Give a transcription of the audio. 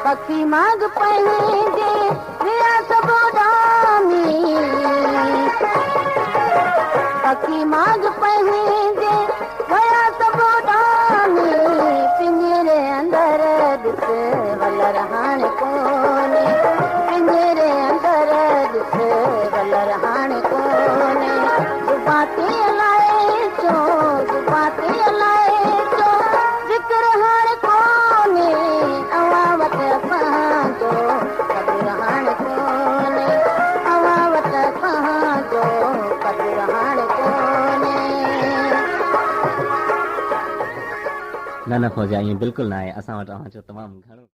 पखी माग पंहिंजे विया सभु डामी पखी माग पंहिंजे विया सभु डामी पिंजरे अंदरि ॾिस वलर हाणे कोन्हे पिंजरे अंदरि ॾिस वलर हाणे कोन्हे जुबा ते लाए चो जुबा ते लाए चो ज़िक्र हाणे कोन्हे अवां वटि असांजो कदुर हाणे कोन्हे अवां वटि असांजो कदुर हाणे कोन्हे न फ़ौजिया ईअं बिल्कुलु न आहे असां वटि तव्हांजो तमामु घणो